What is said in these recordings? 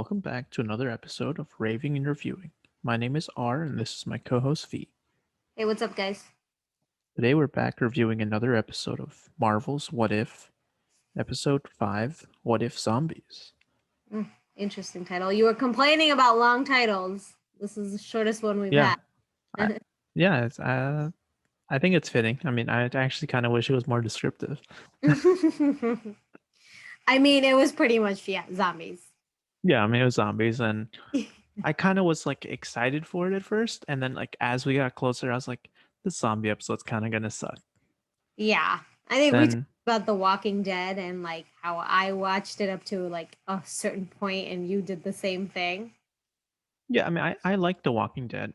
welcome back to another episode of Raving and Reviewing. My name is R, and this is my co host V. Hey, what's up, guys? Today we're back reviewing another episode of Marvel's What If, Episode 5 What If Zombies? Interesting title. You were complaining about long titles. This is the shortest one we've Yeah, had. I, yeah, I think it's fitting. I mean, I actually kind of wish it was more descriptive. I mean, it was pretty much zombies. Yeah, I mean, it was zombies, and I kind of was like excited for it at first, and then like as we got closer, I was like, this zombie episode's kind of gonna suck. Yeah, I think we talked Then about The Walking Dead and like how I watched it up to like a certain point, and you did the same thing. yeah, I mean, I like The Walking Dead,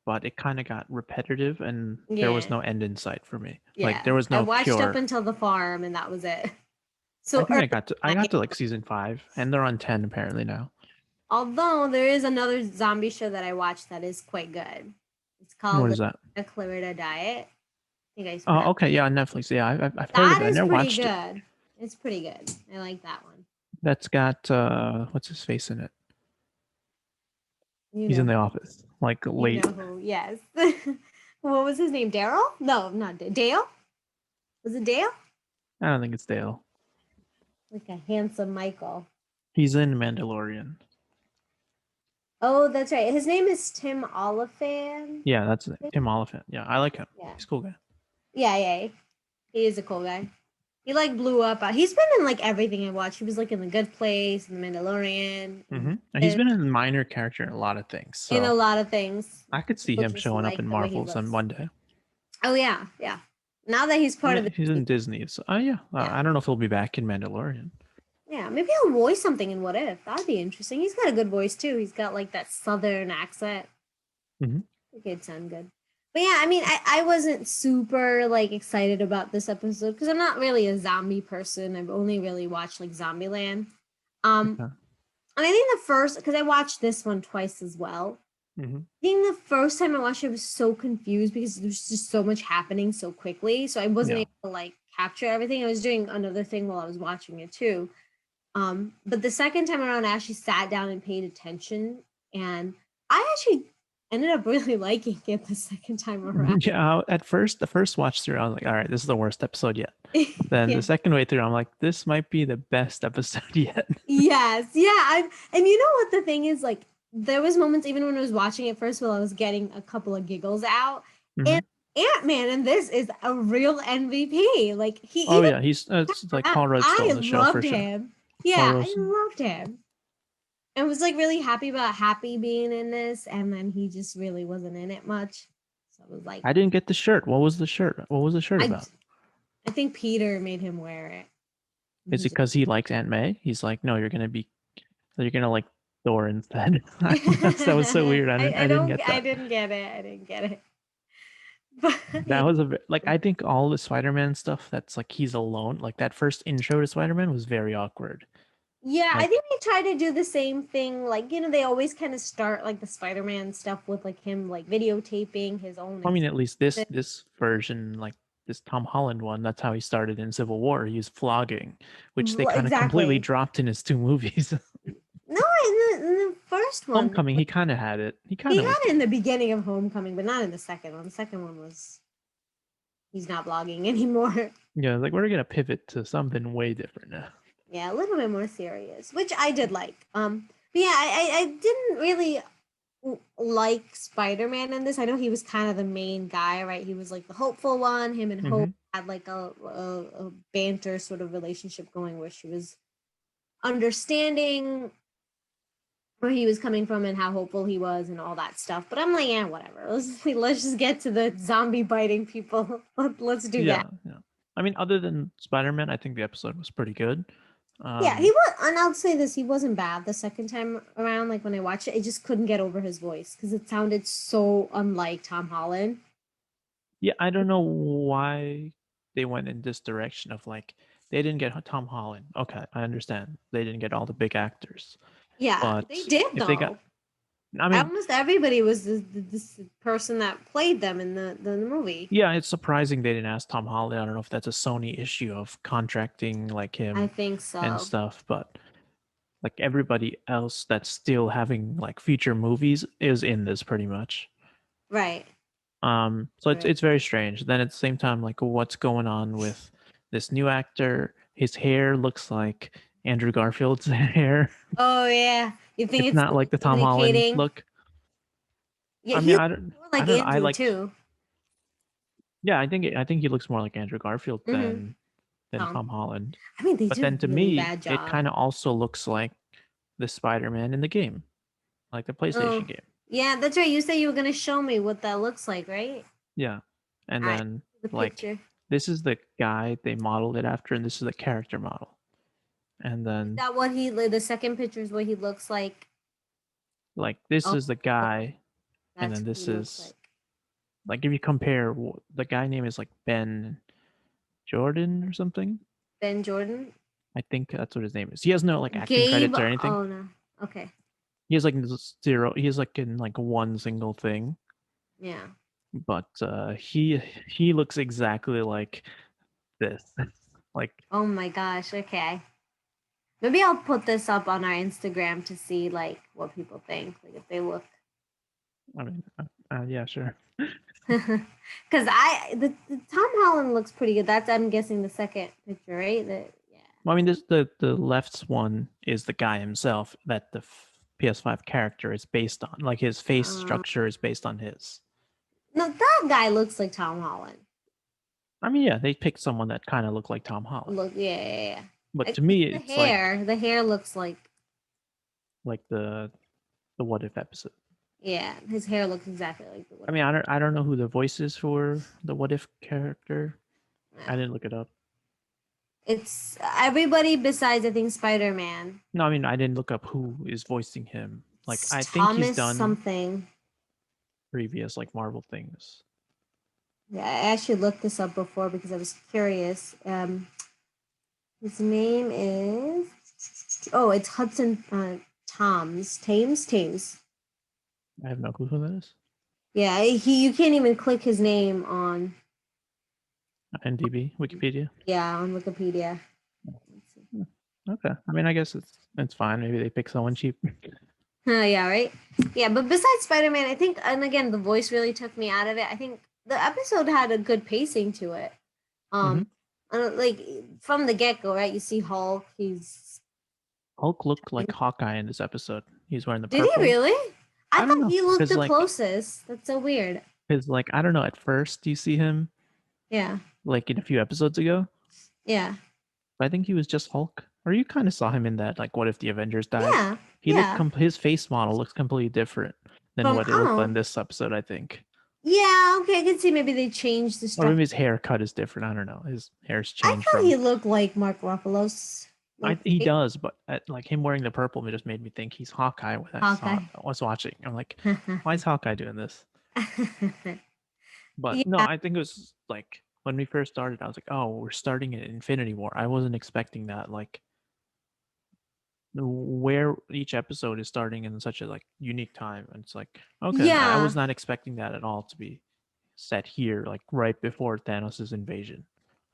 but it kind of got repetitive and there was Yeah, no end in sight for me. Like yeah. there was I no watched up cure. until the farm, and that was it. I So think I got to like season 5 and they're on 10 apparently now. although there is another zombie show that I watched that is quite good. It's What called is that? The Clarita Diet. I think I Oh, pronounced okay, yeah, on Netflix. Yeah, I've heard of that it. I is never pretty watched it. good. It's pretty good. I like that one. That's got what's his face in it? You He's in know, the office. Like you late. know who? Yes. What was his name? Daryl? No, not Dale. Was it Dale? I don't think it's Dale. Like a handsome Michael. He's in Mandalorian. Oh, that's right. His name is Tim Oliphant. Yeah, that's it. Tim Oliphant. Yeah, I like him. Yeah, He's a cool guy. yeah. He is a cool guy. He like blew up. He's been in like everything I watched. He was like in The Good Place, in The Mandalorian, He's been a minor character in a lot of things, in a so lot of things. I could see People him just showing up like in the way he Marvels on looks. one day. Oh yeah, yeah. Now that he's I part of mean, the he's in Disney. So, yeah. yeah, I don't know if he'll be back in Mandalorian. yeah, maybe he'll voice something in What If. That'd be interesting. He's got a good voice too. He's got like that southern accent. hmm It could sound good. But yeah, I mean, I wasn't super like excited about this episode because I'm not really a zombie person. I've only really watched like Zombieland. Okay. And I think the first because I watched this one twice as well. hmm I think the first time I watched it, I was so confused because there's just so much happening so quickly. So I wasn't Yeah. able to like capture everything. I was doing another thing while I was watching it too. But the second time around, I actually sat down and paid attention, and I actually ended up really liking it the second time around. Yeah. At first, the first watch through, I was like, all right, this is the worst episode yet. Then Yeah. the second way through, I'm like, this might be the best episode yet. Yes, yeah. And you know what the thing is, like, there was moments even when I was watching it first while I was getting a couple of giggles out. hmm And Ant-Man in this is a real MVP. Like he Oh, even yeah. It's like Paul Rudd stole I the show for loved sure. him. Paul Yeah, I Wilson. loved him. I was like really happy about Happy being in this, and then he just really wasn't in it much. So I was like, I didn't get the shirt. What was the shirt? What was the shirt I about? I think Peter made him wear it. Is it He's because he likes Aunt May? He's like, no, you're gonna like Thor instead. That was so weird. I didn't get I that. didn't get it. I didn't get it. But That was like I think all the Spider-Man stuff that's like he's alone, like that first intro to Spider-Man was very awkward. yeah, I Like, think they try to do the same thing. Like, they always kind of start like the Spider-Man stuff with like him like videotaping his own I mean, at least this experience. this version, like this Tom Holland one, that's how he started in Civil War. He was vlogging, which they kind of completely Exactly. dropped in his two movies. No, in the first one, Homecoming, he kind of had it. He kind he of had was it in doing the it. beginning of Homecoming, but not in the second one. The second one was he's not vlogging anymore. Yeah, like we're gonna pivot to something way different now. Yeah, a little bit more serious, which I did like. But yeah, I didn't really like Spider-Man in this. I know he was kind of the main guy, right? He was like the hopeful one. Him and Hope hmm had like a banter sort of relationship going where she was understanding where he was coming from and how hopeful he was and all that stuff. But I'm like, yeah, whatever. Let's just get to the zombie biting people. Let's do that. Yeah, yeah. I mean, other than Spider-Man, I think the episode was pretty good. Yeah, he Um, was, and I'll say this: he wasn't bad the second time around. Like when I watched it, I just couldn't get over his voice because it sounded so unlike Tom Holland. yeah, I don't know why they went in this direction of like they didn't get Tom Holland. Okay, I understand. They didn't get all the big actors. Yeah, they But did if they got, though. I mean, Almost everybody was this person that played them in the movie. yeah, it's surprising they didn't ask Tom Holland. I don't know if that's a Sony issue of contracting like I him think and so. stuff, but Like everybody else that's still having like future movies is in this pretty much. Right. So it's Right. it's very strange. Then at the same time, like what's going on with this new actor? His hair looks like Andrew Garfield's hair. Oh yeah. You think It's it's not like the Tom Holland communicating? look. Yeah, I he mean, looks I don't more I like don't know. I Andrew like too. yeah, I think he looks more like Andrew Garfield Mm-hmm. than Tom. Tom Holland. I mean, they But did a then to really me, bad it job. kind of also looks like the Spider-Man in the game, like the Oh, PlayStation game. yeah, that's right. You said you were gonna show me what that looks like, right? Yeah. And All right, then the like picture. this is the guy they modeled it after, and this is the character model. And Is then that what the second picture is what he looks like? like this Oh, is the guy, and that's then what he this looks is like. like if you compare the guy name is like Ben Jordan or something. Ben Jordan. I think that's what his name is. He has no like acting Gabe. credits or anything. Oh no. Okay. He has like zero. He has like in like one single thing, Yeah. but he looks exactly like this. Like Oh my gosh. Okay. Maybe I'll put this up on our Instagram to see like what people think, like if they look. I mean, yeah, sure. Because the Tom Holland looks pretty good. That's I'm guessing the second picture, right? Yeah. Well, I mean, this the left's one is the guy himself that the PS5 character is based on. Like his face Uh, structure is based on his. no, that guy looks like Tom Holland. I mean, yeah, they picked someone that kind of looked like Tom Holland. Look, yeah, yeah, yeah. But I to think me, the it's hair, the hair looks like the What If episode. yeah, his hair looks exactly like the I wood. mean, I don't know who the voice is for the What If character. I Yeah. didn't look it up. It's everybody besides I think Spider Man. No, I mean, I didn't look up who is voicing him. Like, It's I think he's Thomas done something. previous like Marvel things. Yeah, I actually looked this up before because I was curious. His name is it's Hudson Thames. I have no clue who that is. Yeah, you can't even click his name on NDB, Wikipedia. on Wikipedia. Hmm, okay. I mean, I guess it's fine. Maybe they pick someone cheap. Yeah, right. Yeah, but besides Spider Man, I think, and again, the voice really took me out of it. I think the episode had a good pacing to it. Hmm. Like from the get go, right? You see Hulk. Hulk looked like Hawkeye in this episode. He's wearing the Did he purple. really? I I don't thought know, he looked cause the like, closest. That's so weird. cause like I don't know. At first, you see him Yeah, like in a few episodes ago, yeah, but I think he was just Hulk. Or you kind of saw him in that like What If the Avengers Died? yeah, He looked yeah. his face model looks completely different than From what it looked like in this episode. I think, yeah, okay, I can see maybe they changed the or maybe structure. his haircut is different. I don't know. His hair's I changed thought from. he looked like Mark Ruffalo's. Like He does, but like him wearing the purple, it just made me think he's Hawkeye when I saw Hawkeye. it. I was watching. I'm like, why is Hawkeye doing this? But no, Yeah, I think it was like when we first started, I was like, oh, we're starting an Infinity War. I wasn't expecting that. Like where each episode is starting in such a like unique time, and it's like, okay, I yeah, was not expecting that at all to be set here, like right before Thanos' invasion.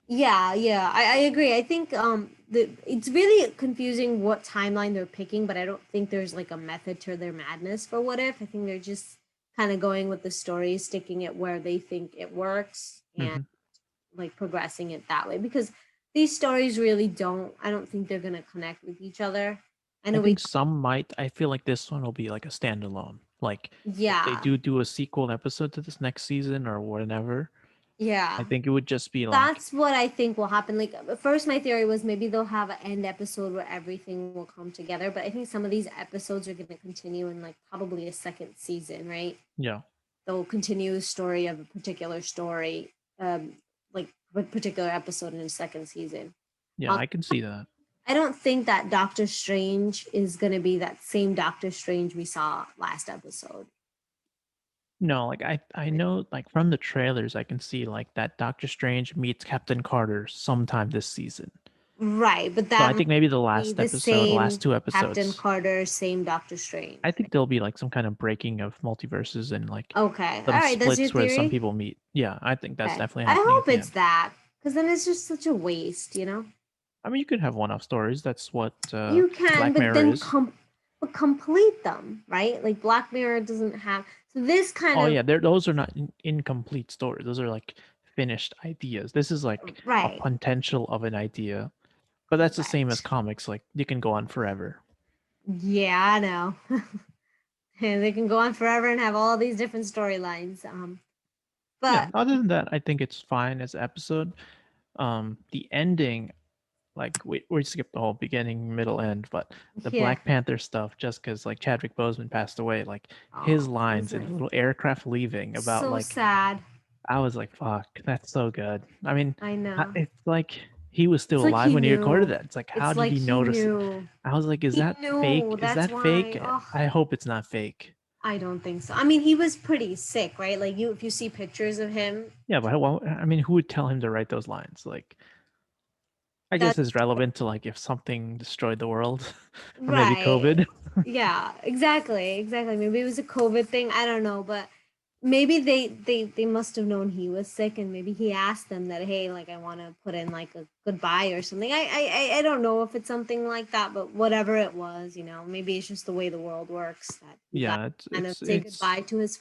yeah. I agree. I think it's really confusing what timeline they're picking, but I don't think there's like a method to their madness for What If. I think they're just kind of going with the story, sticking it where they think it works, and Hmm. like progressing it that way because these stories really don't. I don't think they're gonna connect with each other. I I know we. think some might. I feel like this one will be like a standalone. Like if they Yeah, do a sequel episode to this next season or whatever, I yeah. think it would just be like, That's what I think will happen. Like at first, my theory was maybe they'll have an end episode where everything will come together. But I think some of these episodes are going to continue in like probably a second season, right? yeah, They'll continue the story of a particular story, like a particular episode in a second season. yeah, Um, I can see that. I don't think that Doctor Strange is going to be that same Doctor Strange we saw last episode. No, like I know like from the trailers I can see like that Doctor Strange meets Captain Carter sometime this season. Right, but So that I might think maybe the be last the episode, last same two Captain episodes, Carter, same Doctor Strange. I Right? think there'll be like some kind of breaking of multiverses and like Okay. All some right. That's your splits where some theory. people meet. Yeah, I think that's Okay. definitely I happening at hope the it's end. that because then it's just such a waste, I mean, you could have one-off stories. That's what You can, Black but Mirror then is. but complete them, right? Like Black Mirror doesn't have, so this kind Oh of, yeah, those are not incomplete stories. Those are like finished ideas. This is like a right, potential of an idea, but that's the same as right. comics. Like you can go on forever. Yeah, I know. And they can go on forever and have all these different storylines. Yeah. But Other than that, I think it's fine as an episode. The ending, like we skipped the whole beginning, middle, end, but the yeah, Black Panther stuff, just because like Chadwick Boseman passed away, like his oh, it was lines in the like little aircraft leaving about so like sad. I was like, fuck, that's so good. I mean, I know. it's like he was It's still like alive he when he recorded knew. that. It's like, how It's did like he he notice it? knew. I was like, is He that fake? knew. Is That's that fake? why. Oh, I hope it's not fake. I don't think so. I mean, he was pretty sick, right? Like if you see pictures of him, Yeah, but well, I mean, who would tell him to write those lines? Like, I guess that's it's relevant to like if something destroyed the world, or maybe right. COVID. Yeah, exactly, exactly. Maybe it was a COVID thing. I don't know, but maybe they must have known he was sick, and maybe he asked them that, hey, like I want to put in like a goodbye or something. I don't know if it's something like that, but whatever it was, maybe it's just the way the world works that you got Yeah, to kind of say it's goodbye to his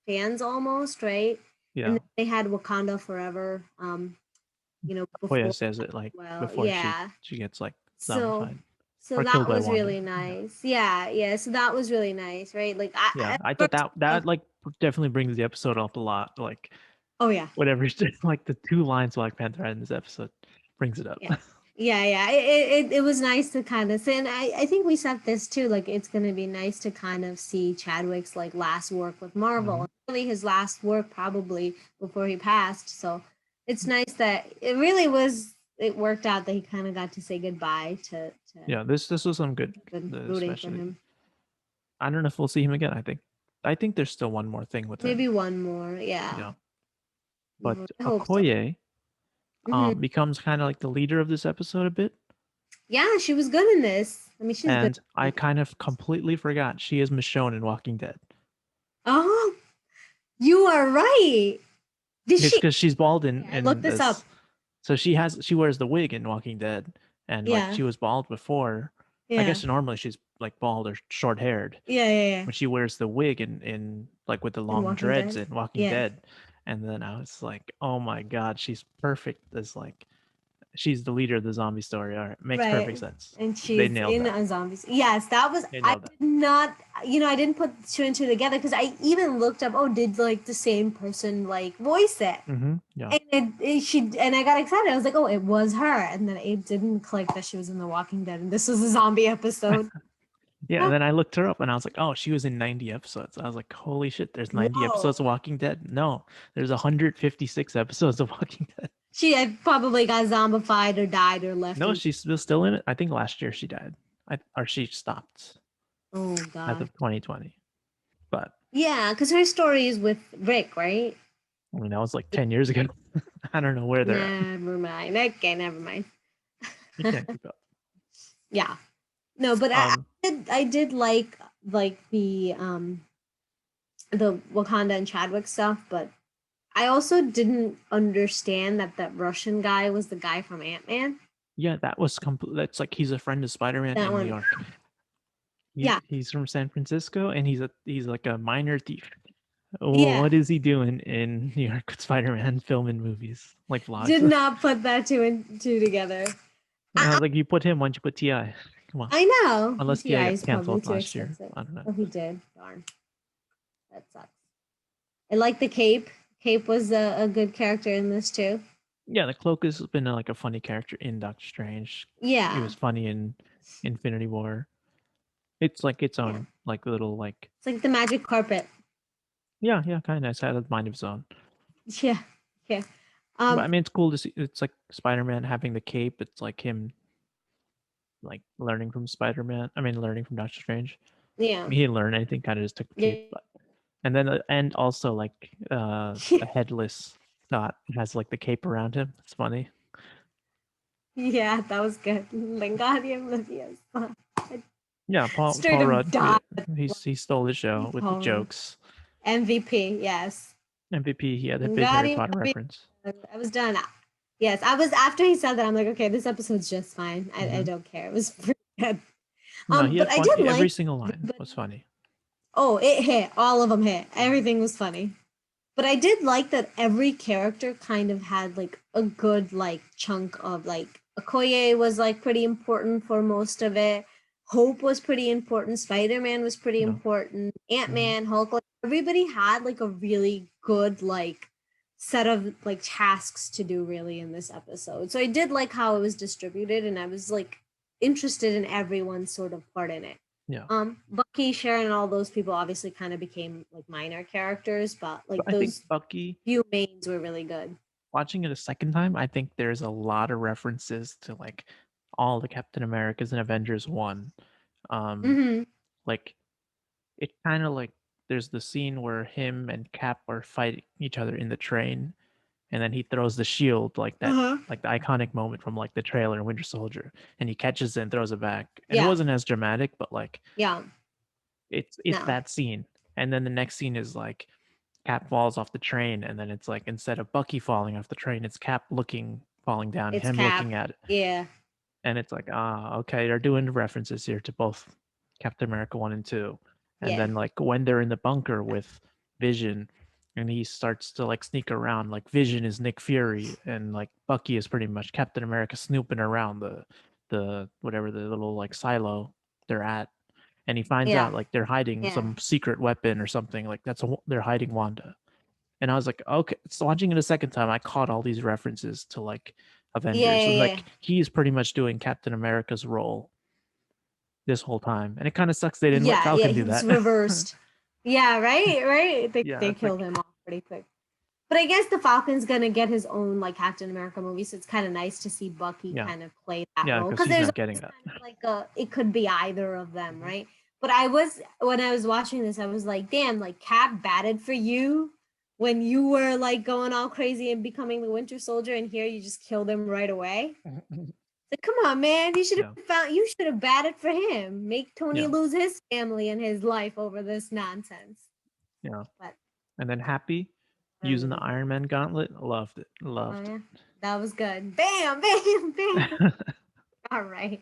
fans almost, right? And yeah. then they had Wakanda Forever, Okoye before says it like well, before yeah. she gets like So zombified so or killed that by was Wanda. really Yeah, nice. Yeah, yeah. So that was really nice, right? Like yeah. I thought first, that like definitely brings the episode up a lot. Like oh yeah, whatever, like the two lines Black Panther had in this episode brings it up. yeah. Yeah, yeah. It was nice to kind of say, and I think we said this too. Like, it's gonna be nice to kind of see Chadwick's like last work with Marvel, Mhm. and really his last work probably before he passed. So it's nice that it really was. It worked out that he kind of got to say goodbye to. Yeah, this was some good, Been rooting for especially. him. I don't know if we'll see him again. I think there's still one more thing with him. Maybe one more. Yeah. Yeah, but I hope so. Okoye Hmm. becomes kind of like the leader of this episode a bit, Yeah, she was good in this. I mean, she's good. and I kind of completely forgot she is Michonne in Walking Dead. Oh, you are right. Did It's she? because she's bald Okay, I in looked this up. this, so she wears the wig in Walking Dead, and like Yeah, she was bald before. I yeah, guess normally she's like bald or short haired, yeah, yeah, yeah. when she wears the wig in like with the In long Walking dreads Dead. in Walking Yeah, Dead. And then I was like, oh my god, she's perfect as like she's the leader of the zombie story. All right, makes perfect right. sense. And They she's nailed in that. a zombies. Yes, that was. They I nailed that. did not. I didn't put two and two together because I even looked up. Oh, did like the same person like voice it? Yeah. And I got excited. I was like, oh, it was her. And then it didn't click that she was in The Walking Dead, and this was a zombie episode. Yeah, and then I looked her up and I was like, oh, she was in 90 episodes. I was like, holy shit, there's 90 episodes Whoa. of Walking Dead? No, there's 156 episodes of Walking Dead. She had probably got zombified or died or left No, in. she's still in it. I think last year she died. Or she stopped Oh as god. of 2020. But Yeah, because her story is with Rick, right? I mean, that was like 10 years ago. I don't know where they're at. Never mind. Okay, never mind. You can't keep up. Yeah. No, but Um, I did like the Wakanda and Chadwick stuff, but I also didn't understand that that Russian guy was the guy from Ant-Man. yeah, that was complete. That's like he's a friend of Spider-Man That in New one. York. Yeah. He's from San Francisco, and he's like a minor thief. Yeah. What is he doing in New York with Spider-Man filming movies like Did vlogs? not put that two and two together. And I I, was like, you put him, why don't you put Ti? Come on, I know. unless Ti TI got is probably canceled too last year. expensive. I don't know. Oh, he did. Darn. That sucks. I like the cape. Cape was a good character in this too. Yeah, the cloak has been like a funny character in Doctor Strange. He Yeah. was funny in Infinity War. It's like its Yeah. own like little like It's like the magic carpet. yeah, kind of nice. Had a mind of its own. Yeah. Yeah. But I Um, mean, it's cool to see. It's like Spider-Man having the cape. It's like him like learning from Spider-Man. I mean, learning from Doctor Strange. yeah. He didn't learn anything. Kind of just took the cape. Yeah. But and then and also like Yeah. the headless Scott has like the cape around him. It's funny. Yeah, that was good. Wingardium Leviosa. Yeah, Straight Paul up Rudd. died. He stole the show with the Paul. jokes. MVP, yes. MVP. He had a big Harry Wingardium Potter Leviosa. reference. I was done. Yes, I was after he said that. I'm like, okay, this episode's just fine. I Hmm. don't care. It was pretty good. No, he But had I fun. did Every like single line was everybody. funny. Oh, it hit. All of them hit. Everything was funny. But I did like that every character kind of had like a good like chunk of like Okoye was like pretty important for most of it. Hope was pretty important. Spider-Man was pretty No. important. Hmm. Ant-Man, Hulk, like everybody had like a really good like set of like tasks to do really in this episode. So I did like how it was distributed and I was like interested in everyone's sort of part in it. Yeah. Bucky, Sharon, and all those people obviously kind of became like minor characters, but But like I think those Bucky, few mains were really good. watching it a second time, I think there's a lot of references to like all the Captain Americas and Avengers 1. Um, Mm-hmm. like it kind of like there's the scene where him and Cap are fighting each other in the train, and then he throws the shield like that, Uh-huh. like the iconic moment from like the trailer in Winter Soldier, and he catches it and throws it back. And it Yeah. wasn't as dramatic, but like Yeah. it's No. that scene. And then the next scene is like Cap falls off the train, and then it's like instead of Bucky falling off the train, it's Cap looking falling down, It's him Cap. looking at it, Yeah. and it's like okay, they're doing references here to both Captain America 1 and 2. And Yeah. then like when they're in the bunker with Vision, and he starts to like sneak around, like Vision is Nick Fury, and like Bucky is pretty much Captain America snooping around the whatever the little like silo they're at, and he finds Yeah. out like they're hiding Yeah. some secret weapon or something, like they're hiding Wanda. And I was like, okay. So watching it a second time, I caught all these references to like Yeah. Avengers. And Yeah. like he's pretty much doing Captain America's role this whole time. And it kind of sucks they didn't let Yeah. Yeah. Falcon do He's that. reversed. Yeah. Right. Right. Yeah, They it's killed like him off pretty quick. But I guess the Falcon's gonna get his own like Captain America movie, so it's kind of nice to see Bucky yeah, kind of play that yeah, role because because he's there's not getting always that. kind of like a it could be either of them, Mhm. right? But I was when I was watching this, I was like, damn, like Cap batted for you when you were like going all crazy and becoming the Winter Soldier, and here you just killed him right away. Like, come on, man, Yeah, you should have batted for him. Make Tony yeah, lose his family and his life over this nonsense. yeah. But And then Happy I using the really did. Iron Man gauntlet, loved it, Oh loved. yeah, that was good. Bam, bam, bam. All right.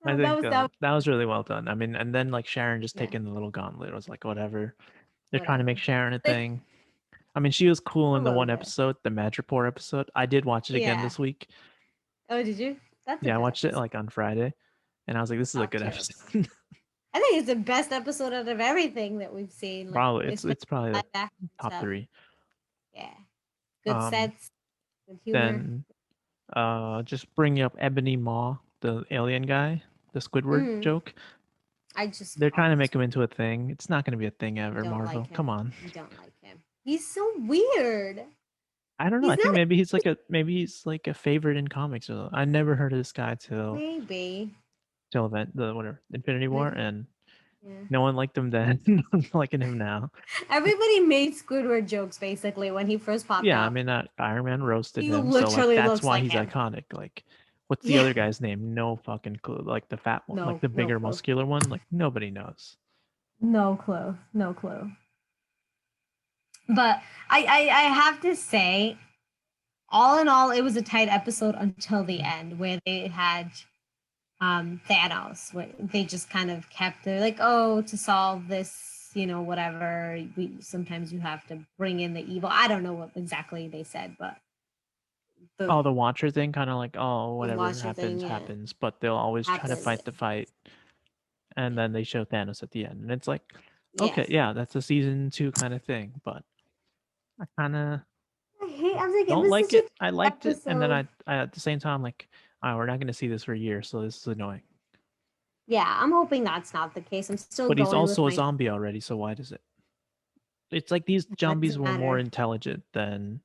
I That think was that. Was, that was really well done. I mean, and then like Sharon just yeah, taking the little gauntlet was like whatever. They're trying to make whatever. Sharon a Like thing. I mean, she was cool a in the little one bit. episode, the Madripoor episode. I did watch it again Yeah. this week. Oh, did you? That's a Yeah, I good watched it episode. like on Friday, and I was like, "This is a Top good tier episode. episode." I think it's the best episode out of everything that we've seen. Like Probably especially it's probably live the action top stuff. three. Yeah. Good Um, sets. Good humor. then just bringing up Ebony Maw, the alien guy, the Squidward Mm, joke. I just They're call trying to him. make him into a thing. It's not going to be a thing I ever, don't Marvel. like Come him. on. I don't like him. He's so weird. I don't know. I He's think not maybe he's like a favorite in comics. Or I never heard of this guy maybe. till event the whatever Infinity War, Maybe. and Yeah. no one liked him then. No one's liking him now. Everybody made Squidward jokes basically when he first popped Yeah, I up. mean, Iron Man roasted He him, so like literally that's looks why like he's him. iconic. Like, what's the Yeah. other guy's name? No fucking clue. Like the fat one, like No, the no bigger, clue. muscular one. Like nobody knows. No clue. No clue. But I have to say, all in all, it was a tight episode until the Mhm. end where they had Thanos, where they just kind of kept it like, oh, to solve this, whatever, we sometimes you have to bring in the evil. I don't know what exactly they said, but the Oh, the Watcher thing, kind of like, oh, the whatever Watcher thing, happens, yeah, happens. But they'll always try to happens. fight the fight, and then they show Thanos at the end, and it's like, okay, Yes. yeah, that's a season 2 kind of thing. But I kind of I was like, it don't was like such a it. I liked it, and then episode. I at the same time like, oh, we're not going to see this for years, so this is annoying. Yeah, I'm hoping that's not the case. I'm still But he's going with also a my. zombie already, so why does it? It's like these What does zombies it were more matter? intelligent than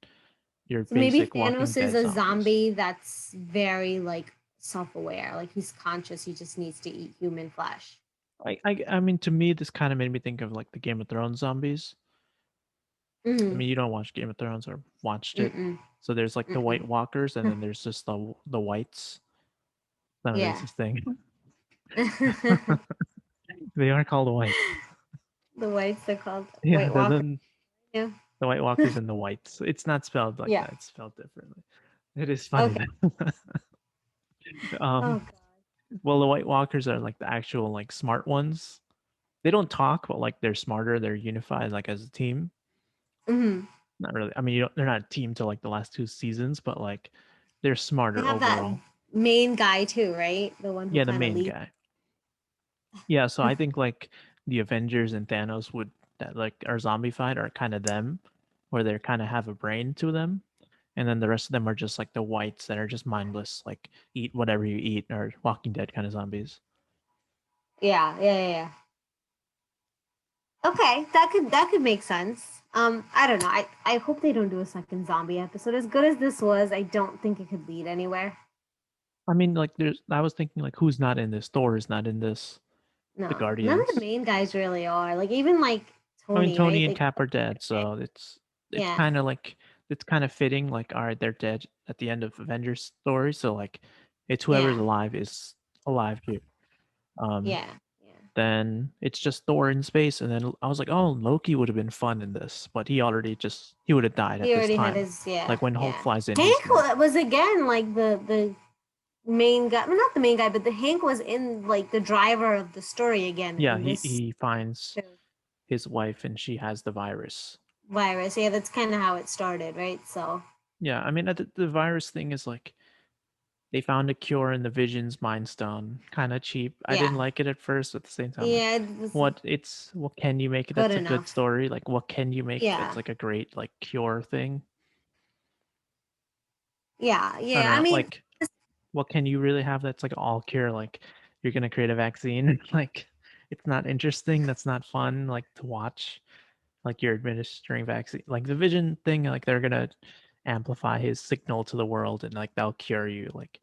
your So maybe basic Walking Thanos is Dead a zombies. zombie that's very like self-aware. Like he's conscious. He just needs to eat human flesh. I mean, to me, this kind of made me think of like the Game of Thrones zombies. I Mm-hmm. mean, you don't watch Game of Thrones or watched it, Mm-mm. so there's like the White Mm-mm. Walkers, and then there's just the whites. Not a Yeah. racist thing. The They are called whites. whites are called Yeah, White Walker. then Yeah. The White Walkers and the Whites. It's not spelled like Yeah. that. It's spelled differently. It is funny Okay. though. Oh um, god. well, the White Walkers are like the actual like smart ones. They don't talk, but like they're smarter. They're unified like as a team. Hmm. Not really. I mean, they're not a team to like the last 2 seasons, but like they're They smarter have that overall. main guy too, right? The one who Yeah, the kind of main leads. guy. Yeah, so I think like the Avengers and Thanos would that like are zombified are kind of them, where they kind of have a brain to them, and then the rest of them are just like the whites that are just mindless, like eat whatever you eat, or Walking Dead kind of zombies. Yeah, yeah, yeah, yeah. Okay, that could make sense. I don't know. I hope they don't do a second zombie episode. As good as this was, I don't think it could lead anywhere. I mean, like there's I was thinking like who's not in this? Thor is not in this. The No, none of the Guardians. main guys really are. Like even like I mean, Tony, Tony right? and Like Cap are dead, so it's yeah, kind of like it's kind of fitting. Like, all right, they're dead at the end of Avengers story, so like it's whoever's yeah, alive is alive here. Um, yeah, yeah. then it's just Thor in space, and then I was like, oh, Loki would have been fun in this, but he would have died at He this already had time. his yeah, Like when Hulk yeah. flies in, he's Hank dead. was again like the main guy. Well, not the main guy, but the Hank was in like the driver of the story again Yeah, in he this he finds his wife, and she has the virus. virus. Yeah, that's kind of how it started, right? So Yeah, I mean, the virus thing is like they found a cure in the Vision's Mind Stone. Kind of cheap. I yeah, didn't like it at first. At the same time, like, yeah, it was what can you make good that's a good enough. story? Like, what can you make that's Yeah, like a great like cure thing? yeah, I yeah. don't I know. mean, Like, what can you really have that's like all cure? Like, you're gonna create a vaccine. Like, it's not interesting. That's not fun. Like to watch. Like you're administering vaccine. Like the Vision thing. Like they're gonna amplify his signal to the world, and like that'll cure you. Like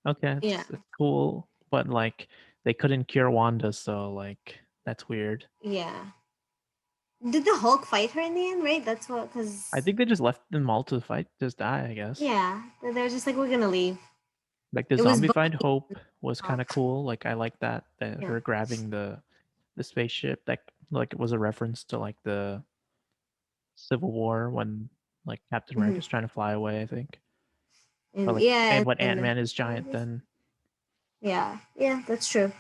okay, yeah, it's cool, but like they couldn't cure Wanda, so like that's weird. yeah. Did the Hulk fight her in the end? Right. That's what. I Because think they just left them all to fight, just die, I guess. yeah, they're just like we're gonna leave. Like the It was zombified Bucky. Hope was kind Hulk. of cool. Like I like that Yeah. her grabbing the spaceship. That like it was a reference to like the Civil War when like Captain Hmm. America's trying to fly away, I think. Or And like yeah, and what Ant and Man is giant then. yeah, yeah, that's true.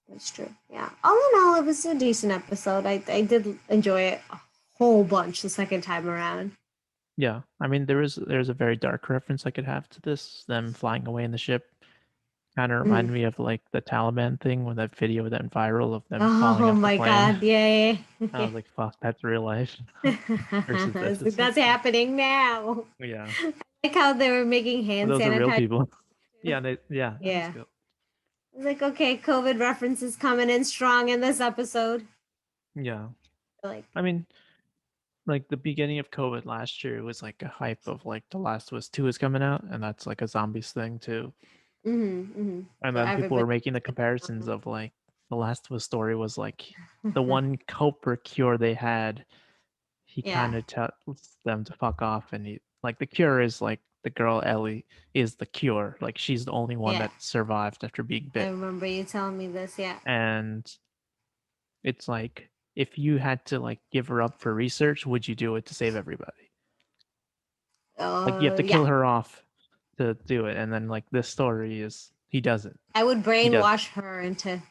That's true. Yeah. All in all, it was a decent episode. I did enjoy it a whole bunch the second time around. Yeah, I mean there's a very dark reference I could have to this, them flying away in the ship. Kind of Mhm. remind me of like the Taliban thing when that video went viral of them falling Oh off the my plane. god, yeah, I yeah. was like, fuck, that's real life versus this. It's like, that's happening now. Yeah, Like how they were making but hand those are real sanitizer. people. Yeah, that was Yeah. good. It's like, okay, COVID references coming in strong in this episode. Yeah, Like, I mean, like the beginning of COVID last year was like a hype of like The Last of Us 2 is coming out, and that's like a zombies thing too. mm-hmm. And So then people were everybody. making the comparisons of like The Last of Us story was like the one hope or cure they had. He Yeah, kind of tells them to fuck off, and he like the cure is like the girl Ellie is the cure. Like she's the only one yeah. that survived after being I bit, remember you telling me this. Yeah. and it's like if you had to like give her up for research, would you do it to save everybody? Like you have to Yeah. kill her off to do it, and then like this story is he doesn't. I would He does. brainwash her into.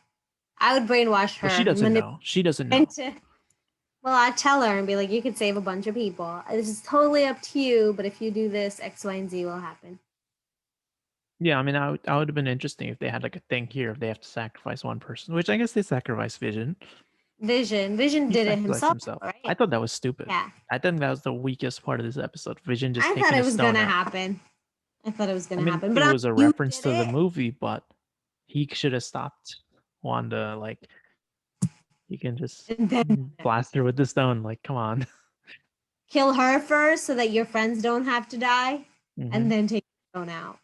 I would brainwash Well, her, she doesn't manipulate know. She doesn't know. into. Well, I tell her and be like, you could save a bunch of people. This is totally up to you, but if you do this, X, Y, and Z will happen. Yeah, I mean, I would have been interesting if they had like a thing here if they have to sacrifice one person, which I guess they sacrifice Vision. Vision He did it sacrificed himself, himself. I right? thought that was stupid. Yeah. I think that was the weakest part of this episode. Vision just I thought taking a it was stone gonna out. happen. I thought it was I gonna mean, happen, it but was a you reference did to the it. movie, but he should have stopped Wanda. Like, he can just And then blast her with the stone. Like, come on. kill her first so that your friends don't have to die, Hmm. and then take the stone out.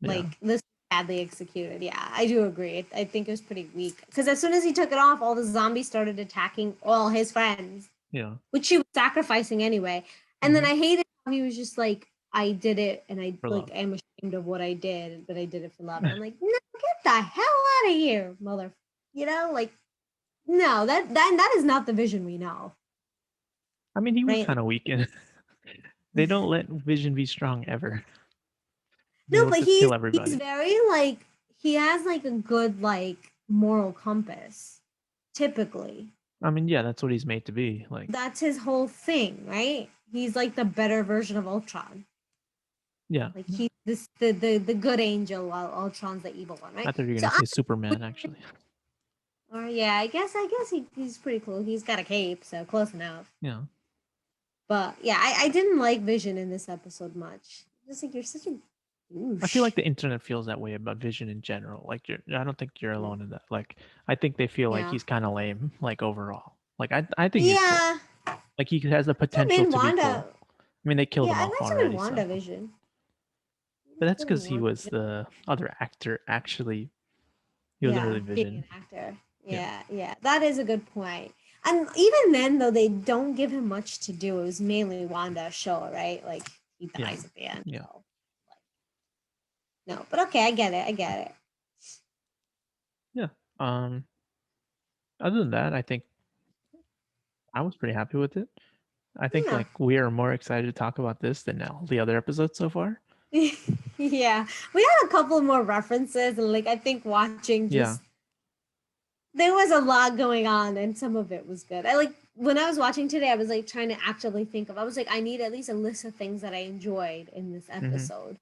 Yeah. Like this badly executed. Yeah, I do agree. I think it was pretty weak because as soon as he took it off, all the zombies started attacking all his friends, Yeah. which he was sacrificing anyway. And then Mhm. I hated how he was just like, I did it, and I For like love. am ashamed of what I did, but I did it for love. And I'm like, no, get the hell out of here, mother. You know, like no, that is not the Vision we know. I mean, he was right? kind of weak, and they don't let Vision be strong ever. No, He'll but just kill he's everybody. very like he has like a good like moral compass. Typically, I mean, yeah, that's what he's made to be. Like, that's his whole thing, right? He's like the better version of Ultron. yeah, Like yeah. he's the good angel while Ultron's the evil one, I right? thought you were So gonna say Superman, actually. or yeah, I guess he's pretty cool. He's got a cape, so close enough. Yeah. But yeah, I didn't like Vision in this episode much. Just like you're such a I feel douche. like the internet feels that way about Vision in general. Like, I don't think you're Mm. alone in that. Like, I think they feel like Yeah. he's kind of lame. Like overall, like I think he's cool. Yeah. Like he has the Also potential in to be Wanda. cool. I mean, they killed Yeah, him I off liked him in already, so. WandaVision. He But was that's good in because he was WandaVision. the other actor. Actually, he wasn't Yeah, really being an Vision. actor. Yeah. Yeah, yeah. That is a good point. And even then though they don't give him much to do. It was mainly Wanda's show, right? Like he Yeah. dies at the end. Yeah. So like, no. But okay, I get it. I get it. Yeah. Other than that, I think I was pretty happy with it. I think Yeah. like we are more excited to talk about this than all the other episodes so far. Yeah. We had a couple more references and like I think watching Yeah. just there was a lot going on and some of it was good. I like when I was watching today, I was like trying to actively think of I was like, I need at least a list of things that I enjoyed in this Mm-hmm. episode.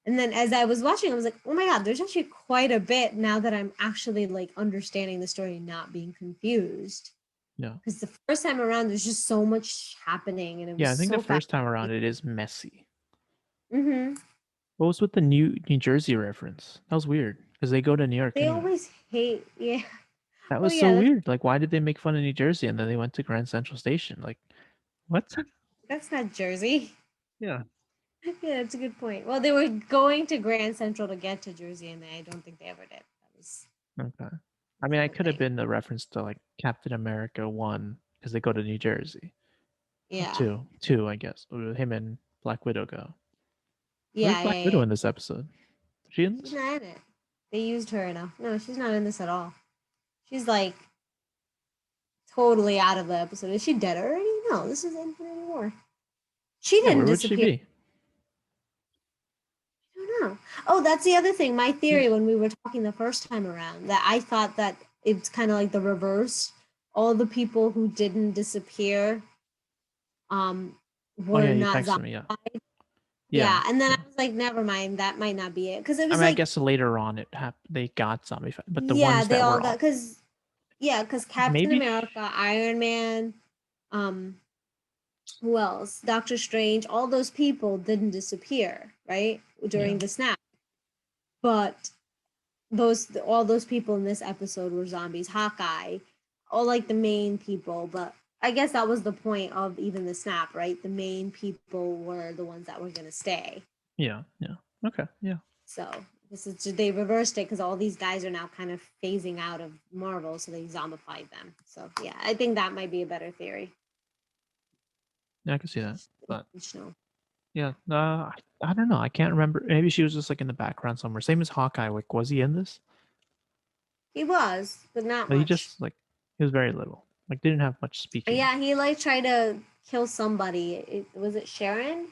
And then as I was watching, I was like, oh my God, there's actually quite a bit now that I'm actually like understanding the story and not being confused. Yeah. Because the first time around, there's just so much happening and it was Yeah, I think the so fast. first time around it is messy. Mm-hmm. What was with the New Jersey reference? That was weird because they go to New York They anyway. always hate, yeah. That Oh, was so yeah, weird. Like, why did they make fun of New Jersey and then they went to Grand Central Station? Like, what? that's not Jersey. Yeah. Yeah, that's a good point. Well, they were going to Grand Central to get to Jersey, and I don't think they ever did. That was Okay. I mean, I the could have thing. been the reference to like Captain America 1 because they go to New Jersey. Or Yeah, 2. 2, I guess. Him and Black Widow go. Where's yeah, Black yeah, Widow yeah. in this episode? Is she in She's this? not in it. They used her enough. No, she's not in this at all. She's like totally out of the episode. Is she dead already? No, this is Infinity War. She Yeah, didn't where would she disappear. be? I don't know. Oh, that's the other thing. My theory She's when we were talking the first time around that I thought that it's kind of like the reverse. All the people who didn't disappear um Oh yeah, were you not texted zombies. me. Yeah. Yeah. Yeah, and then Yeah. I was like, never mind, that might not be it because it I was mean, I like, guess later on they got zombie, but the yeah, ones they that all were got all because Captain maybe. America, Iron Man, um, who else? Doctor Strange, all those people didn't disappear, right? Yeah. During the snap. But those all those people in this episode were zombies. Hawkeye, all like the main people, but I guess that was the point of even the snap, right? The main people were the ones that were gonna stay. Yeah. Yeah. Okay. Yeah. So this is they reversed it because all these guys are now kind of phasing out of Marvel, so they zombified them. So yeah, I think that might be a better theory. Yeah, I can see that. But Intentional. yeah, I don't know. I can't remember. Maybe she was just like in the background somewhere. Same as Hawkeye. Like, was he in this? He was, but not But he much. just like he was very little. Like, didn't have much speaking. Yeah, he like tried to kill somebody. Was it Sharon?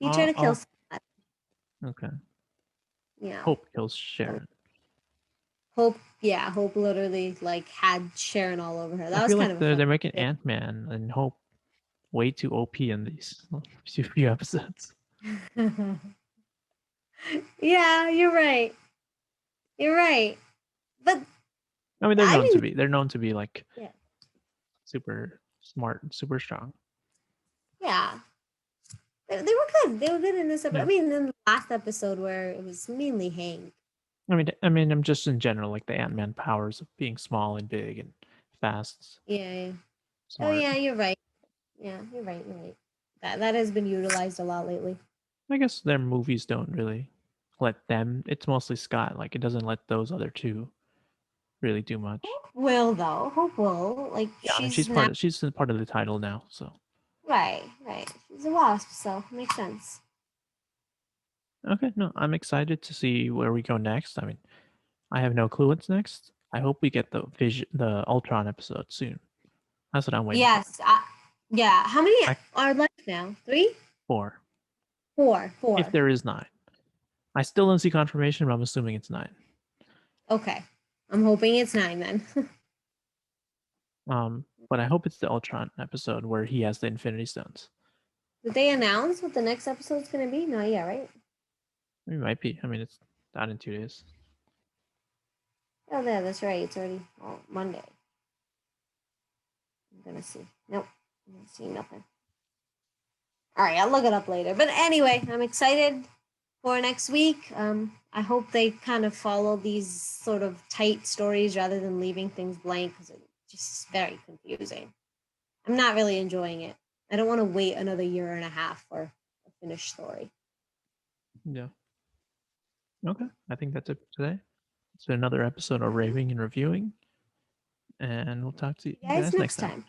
He tried to kill Oh, somebody. okay. Yeah. Hope kills Sharon. Hope, yeah, Hope literally like had Sharon all over her. I That was feel kind like of a they're fun. making Ant-Man and Hope way too OP in these few episodes. Yeah, you're right. You're right. But I mean, they're I known to mean, be. They're known to be like yeah, super smart and super strong. yeah. They were good. They were good in this episode. I Yeah. mean, in the last episode where it was mainly Hank. I mean, I'm just in general like the Ant-Man powers of being small and big and fast, Yeah, yeah. Oh smart. yeah, you're right. Yeah, you're right. You're right. That has been utilized a lot lately. I guess their movies don't really let them. It's mostly Scott. Like, it doesn't let those other two really do much. Hope will though. Hope will. Like Yeah, I mean, she's now she's part of the title now. So right, right. She's a wasp, so makes sense. okay, no, I'm excited to see where we go next. I mean, I have no clue what's next. I hope we get the Ultron episode soon. That's what I'm waiting for. Yes, Yeah. How many I are left now? 3? 4. 4. If 4. there is 9. I still don't see confirmation, but I'm assuming it's 9. Okay. I'm hoping it's 9 then. But I hope it's the Ultron episode where he has the Infinity Stones. Did they announce what the next episode's going to be? No, yeah, right? It might be. I mean, it's out in 2 days. Oh, yeah, that's right. It's already Monday. I'm going to see. Nope. I'm going to see nothing. All right, I'll look it up later. But anyway, I'm excited for next week. I hope they kind of follow these sort of tight stories rather than leaving things blank because it's just very confusing. I'm not really enjoying it. I don't want to wait another year and a half for a finished story. Yeah. Okay. I think that's it for today. It's been another episode of Raving and Reviewing. And we'll talk to you Guys, guys next next time. time.